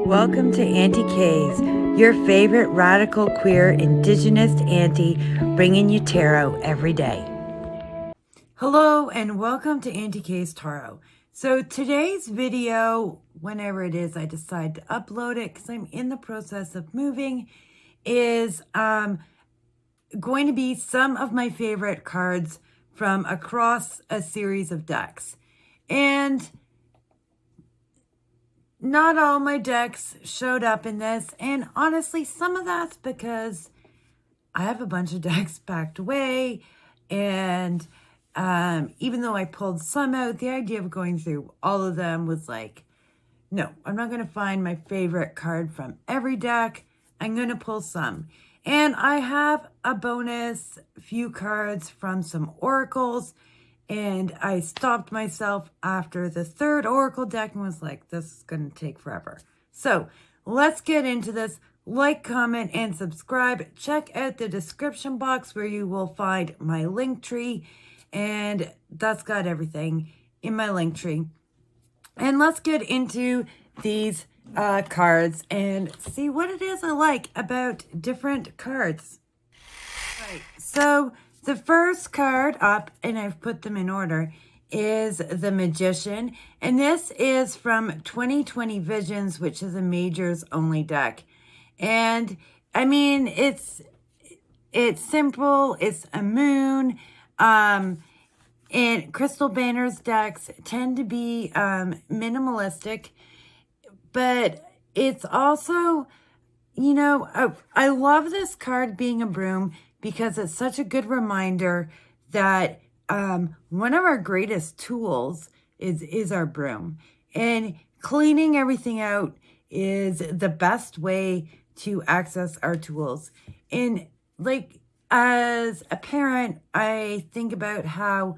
Welcome to Aunty K's, your favorite radical queer indigenous auntie, bringing you tarot every day. Hello and welcome to Aunty K's Tarot. So today's video, whenever it is I decide to upload it because I'm in the process of moving, is going to be some of my favorite cards from across a series of decks. And not all my decks showed up in this, and honestly, some of that's because I have a bunch of decks packed away, and even though I pulled some out, the idea of going through all of them was like, no, I'm not going to find my favorite card from every deck. I'm going to pull some. And I have a bonus few cards from some oracles, and I stopped myself after the third oracle deck and was like, this is going to take forever. So let's get into this. Like, comment, and subscribe. Check out the description box where you will find my link tree. And that's got everything in my link tree. And let's get into these cards and see what it is I like about different cards. Right, so the first card up, and I've put them in order, is the Magician. And this is from 2020 Visions, which is a majors only deck. And I mean, it's simple. It's a moon. And Crystal Banner's decks tend to be minimalistic, but it's also, you know, I love this card being a broom because it's such a good reminder that one of our greatest tools is our broom. And cleaning everything out is the best way to access our tools. And like, as a parent, I think about how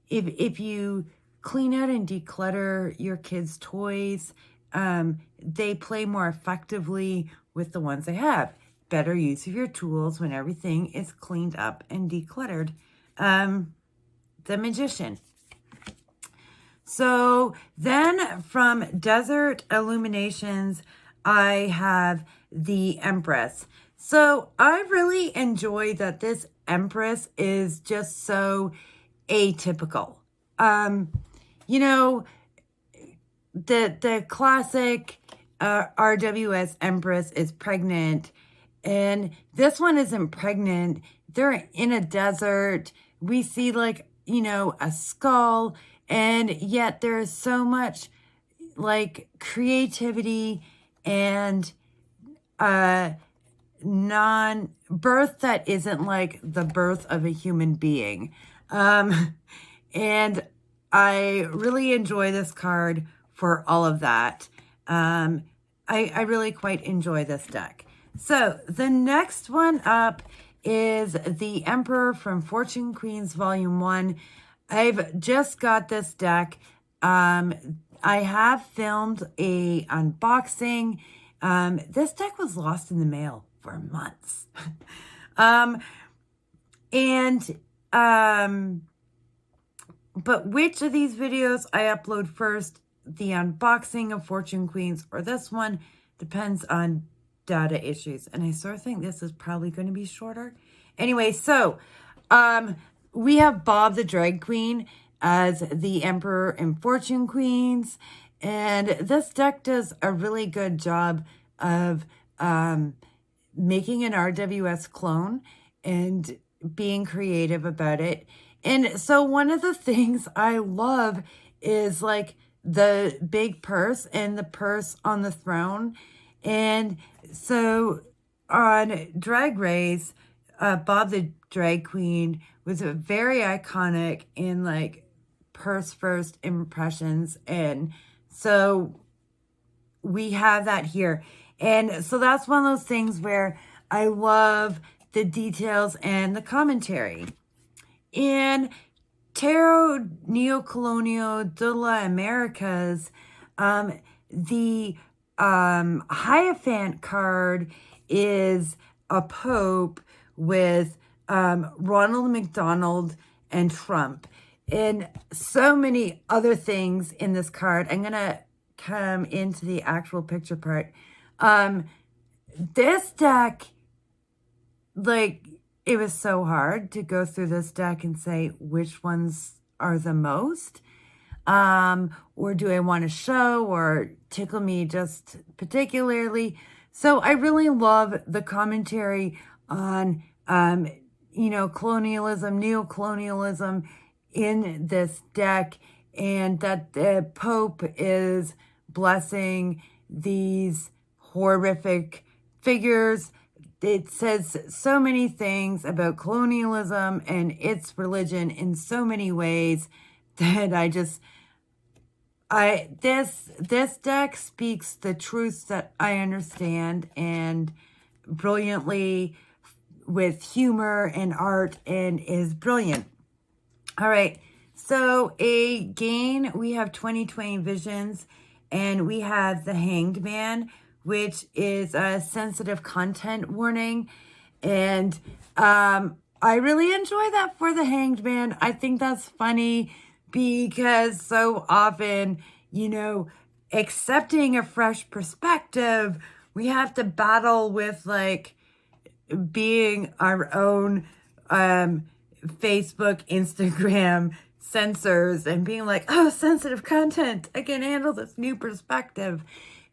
if you clean out and declutter your kids' toys, they play more effectively with the ones they have. Better use of your tools when everything is cleaned up and decluttered. The Magician. So then from Desert Illuminations, I have the Empress. So I really enjoy that this Empress is just so atypical. You know, the classic RWS Empress is pregnant, and this one isn't pregnant. They're in a desert. We see, like, you know, a skull, and yet there's so much like creativity and non-birth that isn't like the birth of a human being. And I really enjoy this card for all of that. I really quite enjoy this deck. So the next one up is the Emperor from Fortune Queens Volume 1. I've just got this deck. I have filmed a unboxing. This deck was lost in the mail for months. But which of these videos I upload first, the unboxing of Fortune Queens or this one, depends on data issues. And I sort of think this is probably going to be shorter. Anyway, so we have Bob the Drag Queen as the Emperor in Fortune Queens. And this deck does a really good job of making an RWS clone and being creative about it. And so one of the things I love is like the big purse and the purse on the throne. And so on Drag Race, Bob the Drag Queen was a very iconic in like purse first impressions. And so we have that here. And so that's one of those things where I love the details and the commentary. In Tarot Neocolonial de la Americas, the Hierophant card is a Pope with Ronald McDonald and Trump, and so many other things in this card. I'm going to come into the actual picture part. This deck, like, it was so hard to go through this deck and say which ones are the most. Or do I want to show or tickle me just particularly? So I really love the commentary on, you know, colonialism, neocolonialism in this deck, and that the Pope is blessing these horrific figures. It says so many things about colonialism and its religion in so many ways that this deck speaks the truths that I understand, and brilliantly with humor and art, and is brilliant. All right. So again, we have 2020 visions, and we have the Hanged Man, which is a sensitive content warning. And I really enjoy that for the Hanged Man. I think that's funny because so often, you know, accepting a fresh perspective, we have to battle with, like, being our own Facebook, Instagram censors, and being like, oh, sensitive content, I can handle this new perspective.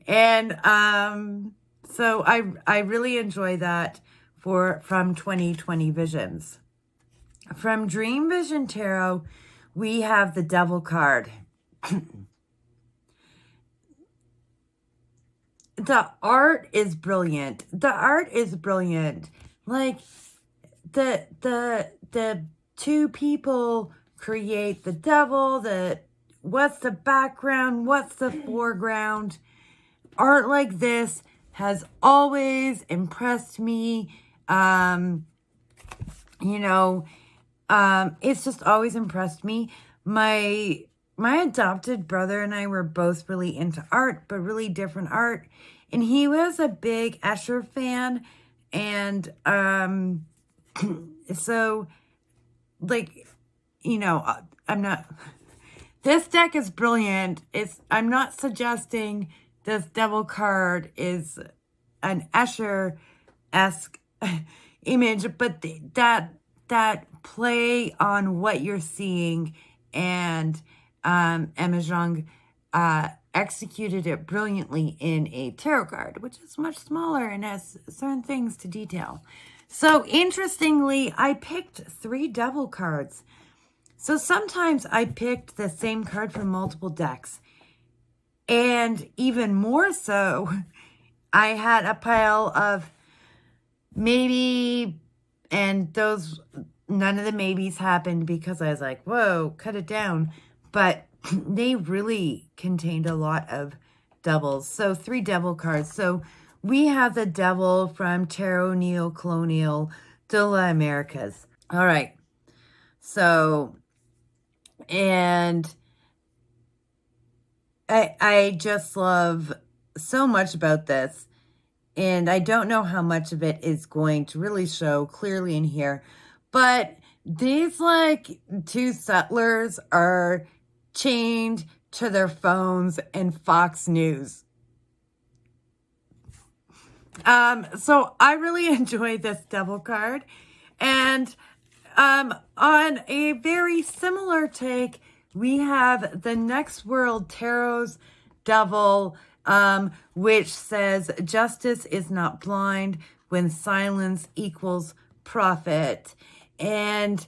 And so I really enjoy that from 2020 visions. From Dream Vision Tarot, we have the Devil card. The art is brilliant. The art is brilliant. Like, the two people create the devil. What's the background? What's the foreground? Art like this has always impressed me. You know, it's just always impressed me. My adopted brother and I were both really into art, but really different art. And he was a big Escher fan. And so, like, you know, this deck is brilliant. I'm not suggesting this Devil card is an Escher-esque image, but that play on what you're seeing, and Emma Zhang executed it brilliantly in a tarot card, which is much smaller and has certain things to detail. So interestingly, I picked 3 Devil cards. So sometimes I picked the same card from multiple decks. And even more so, I had a pile of maybe, and none of the maybes happened because I was like, whoa, cut it down. But they really contained a lot of doubles. So 3 Devil cards. So we have the Devil from Tarot Neo-Colonial de la Americas. All right. So, and I just love so much about this. And I don't know how much of it is going to really show clearly in here. But these, like, 2 settlers are chained to their phones and Fox News. So I really enjoy this Devil card. And on a very similar take, we have the Next World Tarot's Devil, which says justice is not blind when silence equals profit. And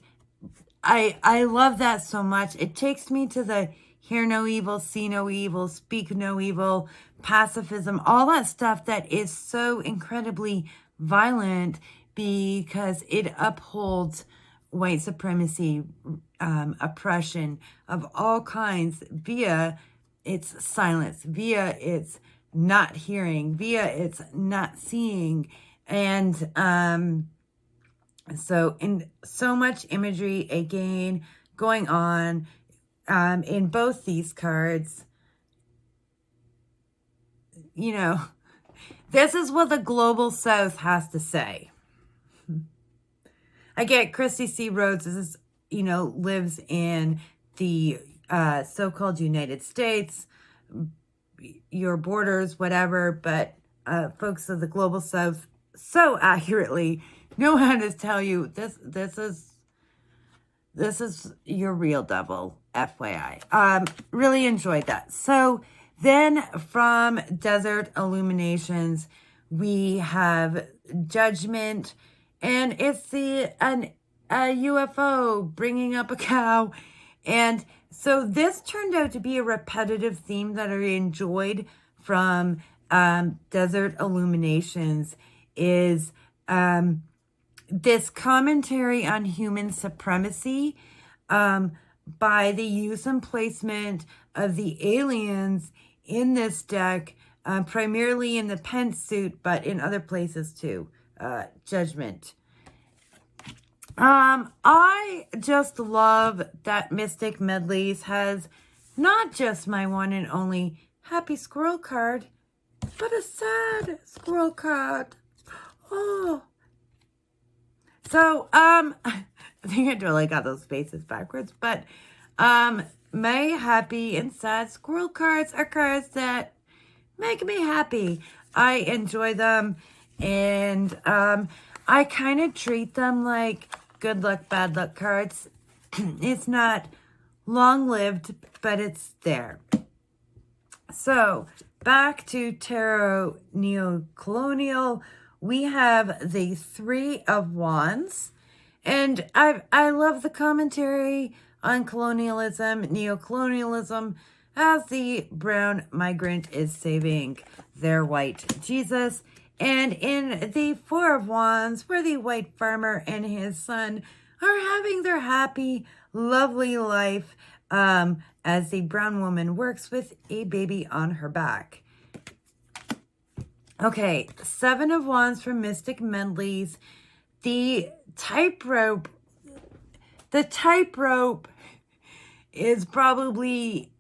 I love that so much. It takes me to the hear no evil, see no evil, speak no evil, pacifism, all that stuff that is so incredibly violent because it upholds white supremacy, oppression of all kinds via its silence, via its not hearing, via its not seeing. And so in so much imagery, again, going on in both these cards. You know, this is what the global South has to say. I get Christy C. Rhodes is, you know, lives in the so-called United States, your borders, whatever, but folks of the global south so accurately know how to tell you this is your real devil, FYI. Really enjoyed that. So then from Desert Illuminations, we have Judgment, and it's a UFO bringing up a cow. And so this turned out to be a repetitive theme that I enjoyed from Desert Illuminations, is this commentary on human supremacy by the use and placement of the aliens in this deck, primarily in the Pents suit, but in other places too. Judgment. I just love that Mystic Medleys has not just my one and only happy squirrel card, but a sad squirrel card. Oh. So, I think I totally got those spaces backwards, but, my happy and sad squirrel cards are cards that make me happy. I enjoy them, and, I kind of treat them like good luck, bad luck cards. It's not long-lived, but it's there. So, back to Tarot Neo-Colonial, we have the Three of Wands, and I love the commentary on colonialism, neo-colonialism, as the brown migrant is saving their white Jesus. And in the Four of Wands, where the white farmer and his son are having their happy, lovely life, as the brown woman works with a baby on her back. Okay, Seven of Wands from Mystic Medleys. The tightrope is probably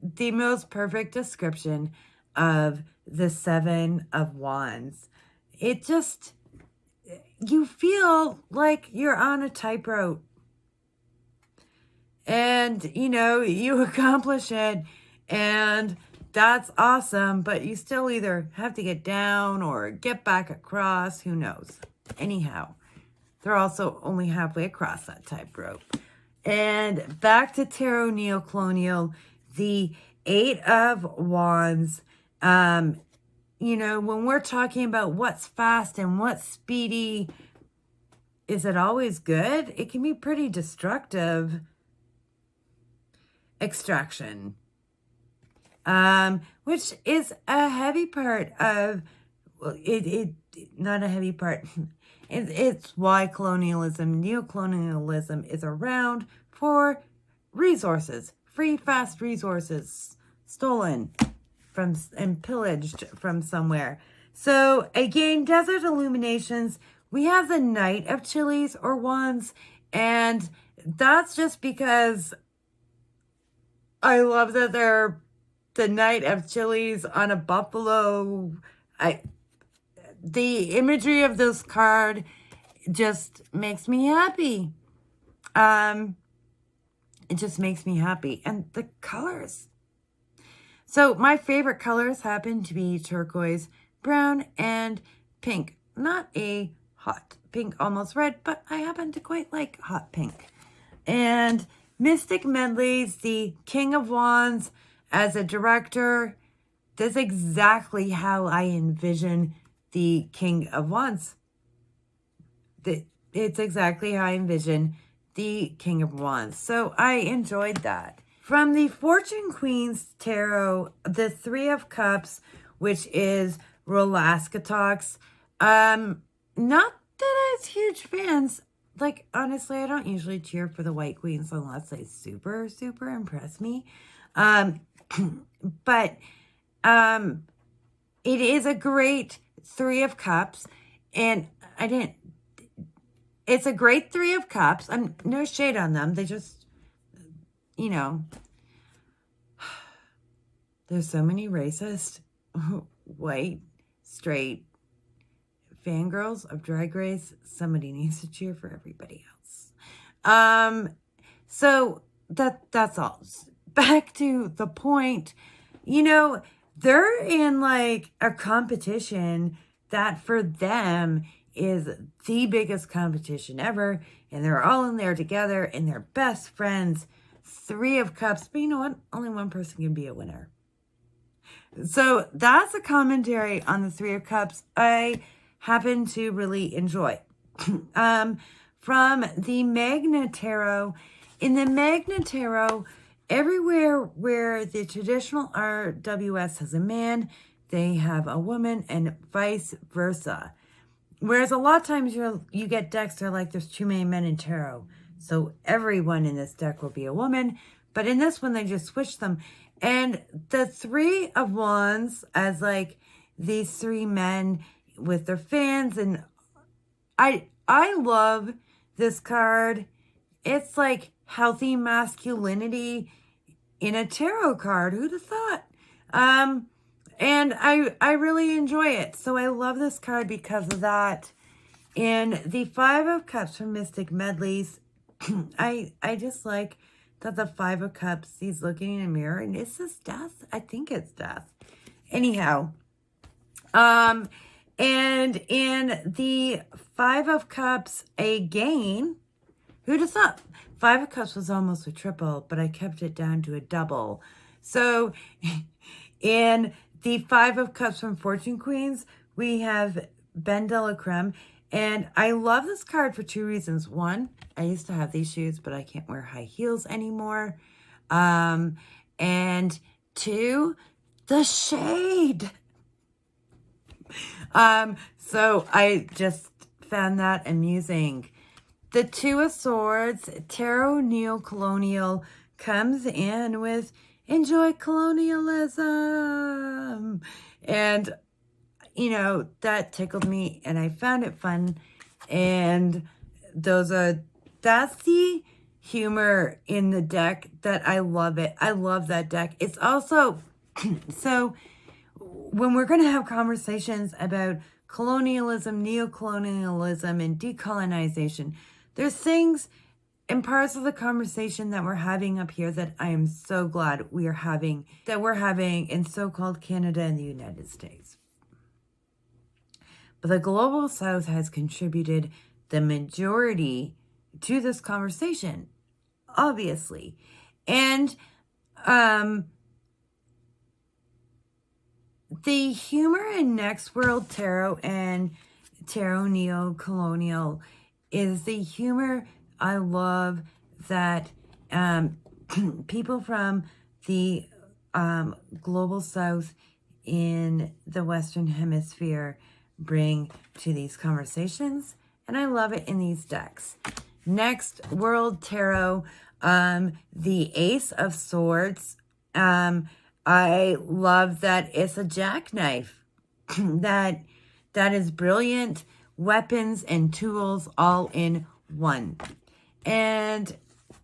the most perfect description of the Seven of Wands. It just, you feel like you're on a tightrope. And, you know, you accomplish it, and that's awesome, but you still either have to get down or get back across, who knows. Anyhow, they're also only halfway across that tightrope. And back to Tarot Neo-Colonial, the Eight of Wands. You know, when we're talking about what's fast and what's speedy, is it always good? It can be pretty destructive. Extraction, which is a heavy part of, well, not a heavy part. It's why colonialism, neo-colonialism is around, for resources, free, fast resources, stolen from and pillaged from somewhere. So again, Desert Illuminations, we have the Knight of Chilies or Wands, and that's just because I love that they're the Knight of Chilies on a buffalo. The imagery of this card just makes me happy. It just makes me happy. And the colors. So my favorite colors happen to be turquoise, brown, and pink. Not a hot pink, almost red, but I happen to quite like hot pink. And Mystic Medleys, the King of Wands, as a director, that's exactly how I envision the King of Wands. It's exactly how I envision the King of Wands. So I enjoyed that. From the Fortune Queen's Tarot, the Three of Cups, which is Rolaskatox. Not that I was huge fans. Like, honestly, I don't usually cheer for the White Queens unless they super, super impress me. But it is a great Three of Cups. And it's a great Three of Cups. I'm no shade on them. They just, you know, there's so many racist, white, straight fangirls of Drag Race. Somebody needs to cheer for everybody else. So that's all. Back to the point. You know, they're in like a competition that for them is the biggest competition ever. And they're all in there together and they're best friends. Three of Cups. But you know what? Only one person can be a winner. So that's a commentary on the Three of Cups I happen to really enjoy. From the Magna Tarot. In the Magna Tarot, everywhere where the traditional RWS has a man, they have a woman, and vice versa. Whereas a lot of times you get decks that are like there's too many men in tarot. So everyone in this deck will be a woman. But in this one, they just switch them. And the Three of Wands as like these three men with their fans. And I love this card. It's like healthy masculinity in a tarot card. Who'd have thought? And I really enjoy it. So I love this card because of that. And the Five of Cups from Mystic Medleys, I just like that the Five of Cups, he's looking in a mirror, and is this death? I think it's death. Anyhow, and in the Five of Cups again, who'd have thought? Five of Cups was almost a triple, but I kept it down to a double. So in the Five of Cups from Fortune Queens, we have Ben de la Creme. And I love this card for two reasons. One, I used to have these shoes, but I can't wear high heels anymore. And two, the shade. So I just found that amusing. The Two of Swords, Tarot Neo-Colonial, comes in with enjoy colonialism. And, you know, that tickled me and I found it fun. And that's the humor in the deck that I love it. I love that deck. It's also, so when we're going to have conversations about colonialism, neo-colonialism, and decolonization, there's things and parts of the conversation that we're having up here that I am so glad we're having in so-called Canada and the United States. But the Global South has contributed the majority to this conversation, obviously. And the humor in Next World Tarot and Tarot Neo-Colonial is the humor I love that people from the Global South in the Western Hemisphere bring to these conversations. And I love it in these decks. Next World Tarot, the Ace of Swords. I love that it's a jackknife. that is brilliant. Weapons and tools all in one. And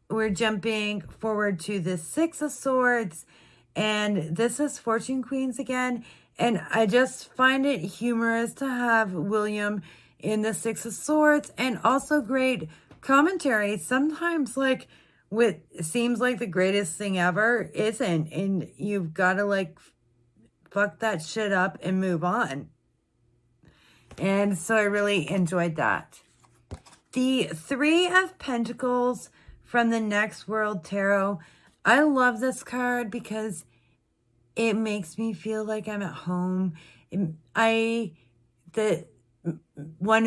we're jumping forward to the Six of Swords. And this is Fortune Queens again. And I just find it humorous to have William in the Six of Swords. And also great commentary. Sometimes like what seems like the greatest thing ever isn't. And you've got to like fuck that shit up and move on. And so I really enjoyed that. The Three of Pentacles from the Next World Tarot. I love this card because it makes me feel like I'm at home. One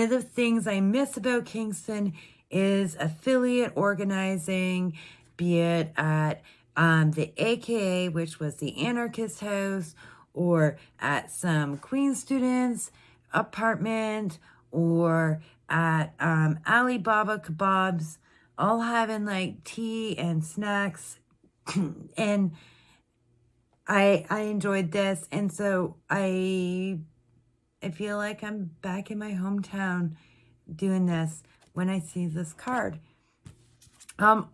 of the things I miss about Kingston is affiliate organizing, be it at the AKA, which was the Anarchist House, or at some Queen students' apartment, or at Alibaba Kebabs, all having like tea and snacks. And I enjoyed this. And so I feel like I'm back in my hometown doing this when I see this card. So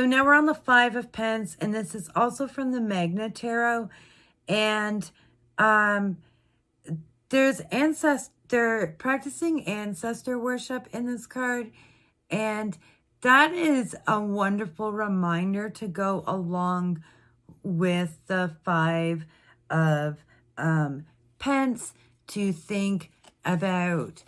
now we're on the Five of Pents, and this is also from the Magna Tarot. And they're practicing ancestor worship in this card. And that is a wonderful reminder to go along with the Five of Pents to think about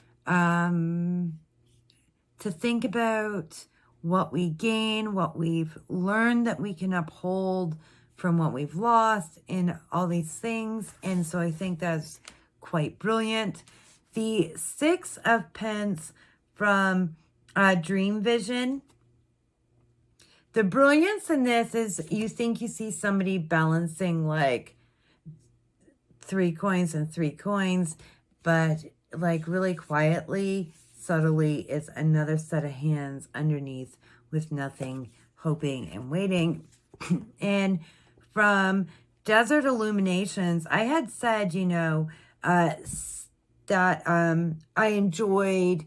what we gain, what we've learned that we can uphold from what we've lost, and all these things. And so I think that's quite brilliant. The Six of Pents from Dream Vision. The brilliance in this is you think you see somebody balancing like 3 coins and 3 coins, but like really quietly, subtly is another set of hands underneath with nothing, hoping and waiting. And from Desert Illuminations, I had said, you know, that I enjoyed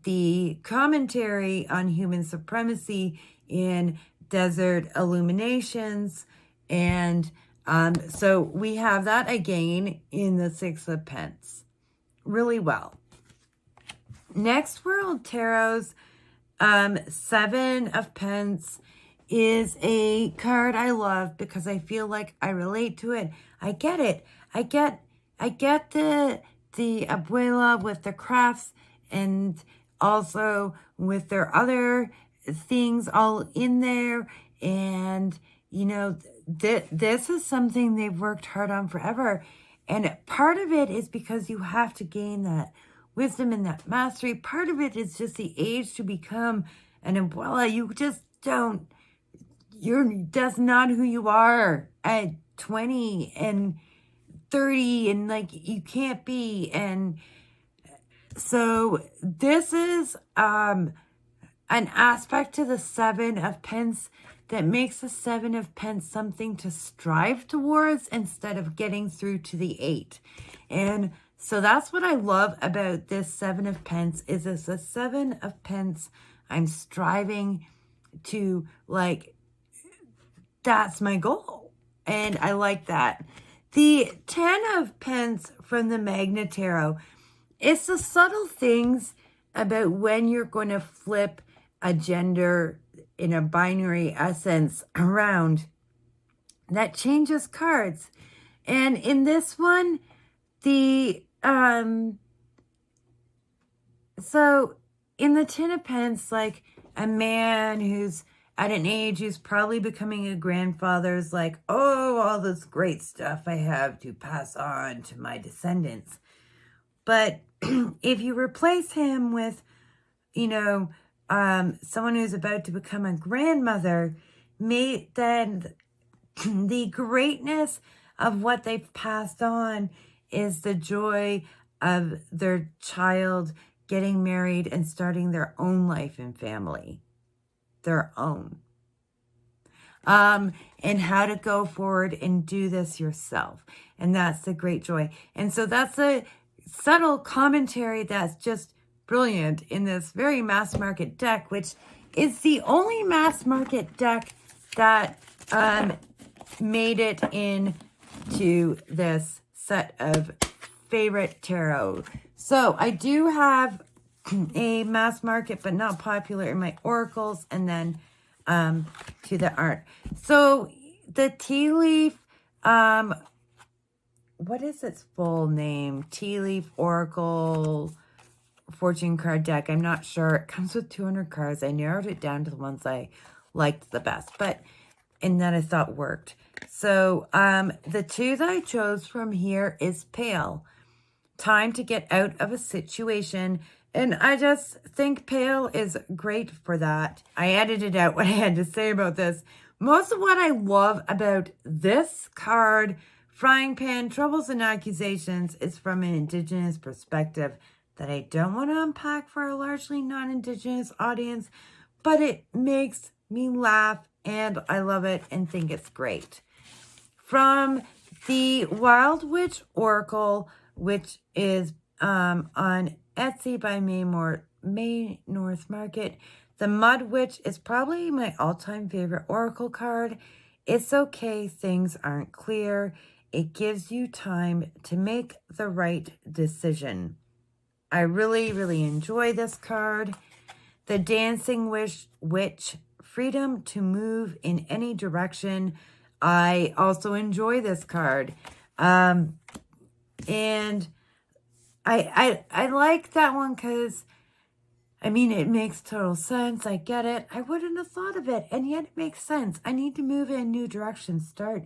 the commentary on human supremacy in Desert Illuminations. And so we have that again in the Six of Pents. Really well. Next World Tarot's Seven of Pents is a card I love because I feel like I relate to it. I get it. I get the abuela with the crafts and also with their other things all in there. And, you know, this is something they've worked hard on forever. And part of it is because you have to gain that wisdom and that mastery. Part of it is just the age to become an abuela. You just don't, that's not who you are at 20 and 30, and like you can't be. And so this is an aspect to the Seven of Pents that makes the Seven of Pents something to strive towards instead of getting through to the 8. And so that's what I love about this Seven of Pents is it's a Seven of Pents I'm striving to, like, that's my goal. And I like that. The 10 of Pents from the Magna Tarot, it's the subtle things about when you're going to flip a gender in a binary essence around that changes cards. And in this one, so in the 10 of Pents, like a man who's at an age who's probably becoming a grandfather is like, oh, all this great stuff I have to pass on to my descendants. But if you replace him with, you know, someone who's about to become a grandmother, then the greatness of what they've passed on is the joy of their child getting married and starting their own life and family. Their own. And how to go forward and do this yourself. And that's the great joy. And so that's a subtle commentary that's just brilliant in this very mass market deck, which is the only mass market deck that made it into this set of favorite tarot. So I do have a mass market but not popular in my oracles, and then to the art. So the tea leaf, what is its full name? Tea leaf oracle fortune card deck. I'm not sure. It comes with 200 cards. I narrowed it down to the ones I liked the best, and that I thought worked. So the two that I chose from here is Pale. Time to get out of a situation. And I just think Pale is great for that. I edited out what I had to say about this. Most of what I love about this card, Frying Pan, Troubles and Accusations, is from an Indigenous perspective that I don't want to unpack for a largely non-Indigenous audience, but it makes me laugh and I love it and think it's great. From the Wild Witch Oracle, which is on Etsy by May North Market, the Mud Witch is probably my all-time favorite oracle card. It's okay, things aren't clear. It gives you time to make the right decision. I really, really enjoy this card. The Dancing Witch, freedom to move in any direction. I also enjoy this card. And I like that one because, I mean, it makes total sense. I get it. I wouldn't have thought of it, and yet it makes sense. I need to move in new directions, start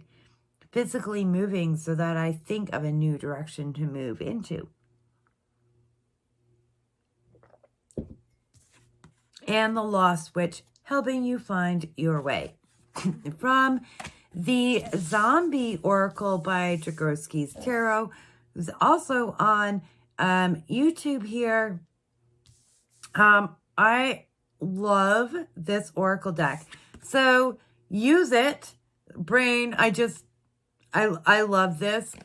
physically moving so that I think of a new direction to move into. And the Lost Witch, helping you find your way. From the Zombie Oracle by Jagroski's Tarot, who's also on YouTube here. I love this Oracle deck. So use it, brain. I love this.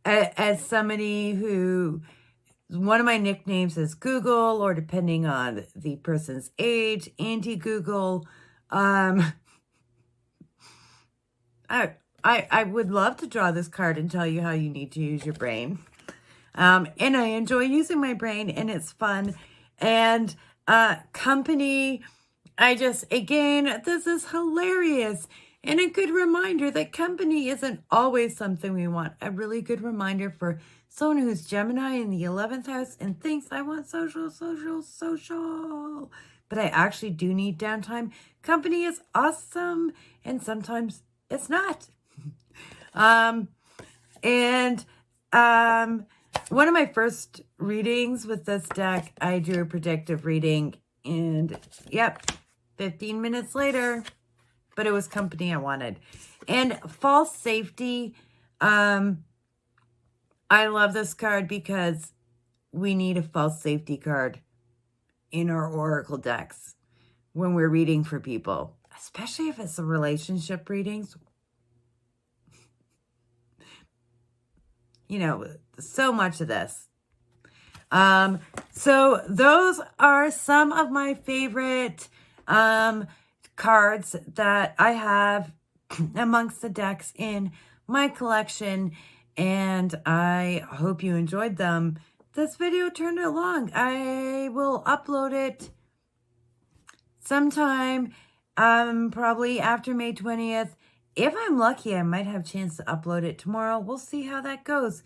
As somebody who, one of my nicknames is Google, or depending on the person's age, Aunty Google. I would love to draw this card and tell you how you need to use your brain. And I enjoy using my brain, and it's fun. And company, again, this is hilarious. And a good reminder that company isn't always something we want. A really good reminder for someone who's Gemini in the 11th house and thinks, I want social, social, social. But I actually do need downtime. Company is awesome. And sometimes it's not. One of my first readings with this deck, I drew a predictive reading. And yep, 15 minutes later, but it was company I wanted. And false safety. I love this card because we need a false safety card in our oracle decks when we're reading for people, especially if it's a relationship readings. You know, so much of this. So those are some of my favorite cards that I have amongst the decks in my collection, and I hope you enjoyed them. This video turned out long. I will upload it sometime, probably after May 20th. If I'm lucky, I might have a chance to upload it tomorrow. We'll see how that goes.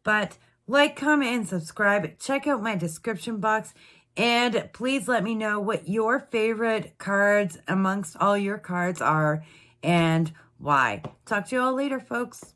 But like, comment, and subscribe. Check out my description box. And please let me know what your favorite cards amongst all your cards are and why. Talk to you all later, folks.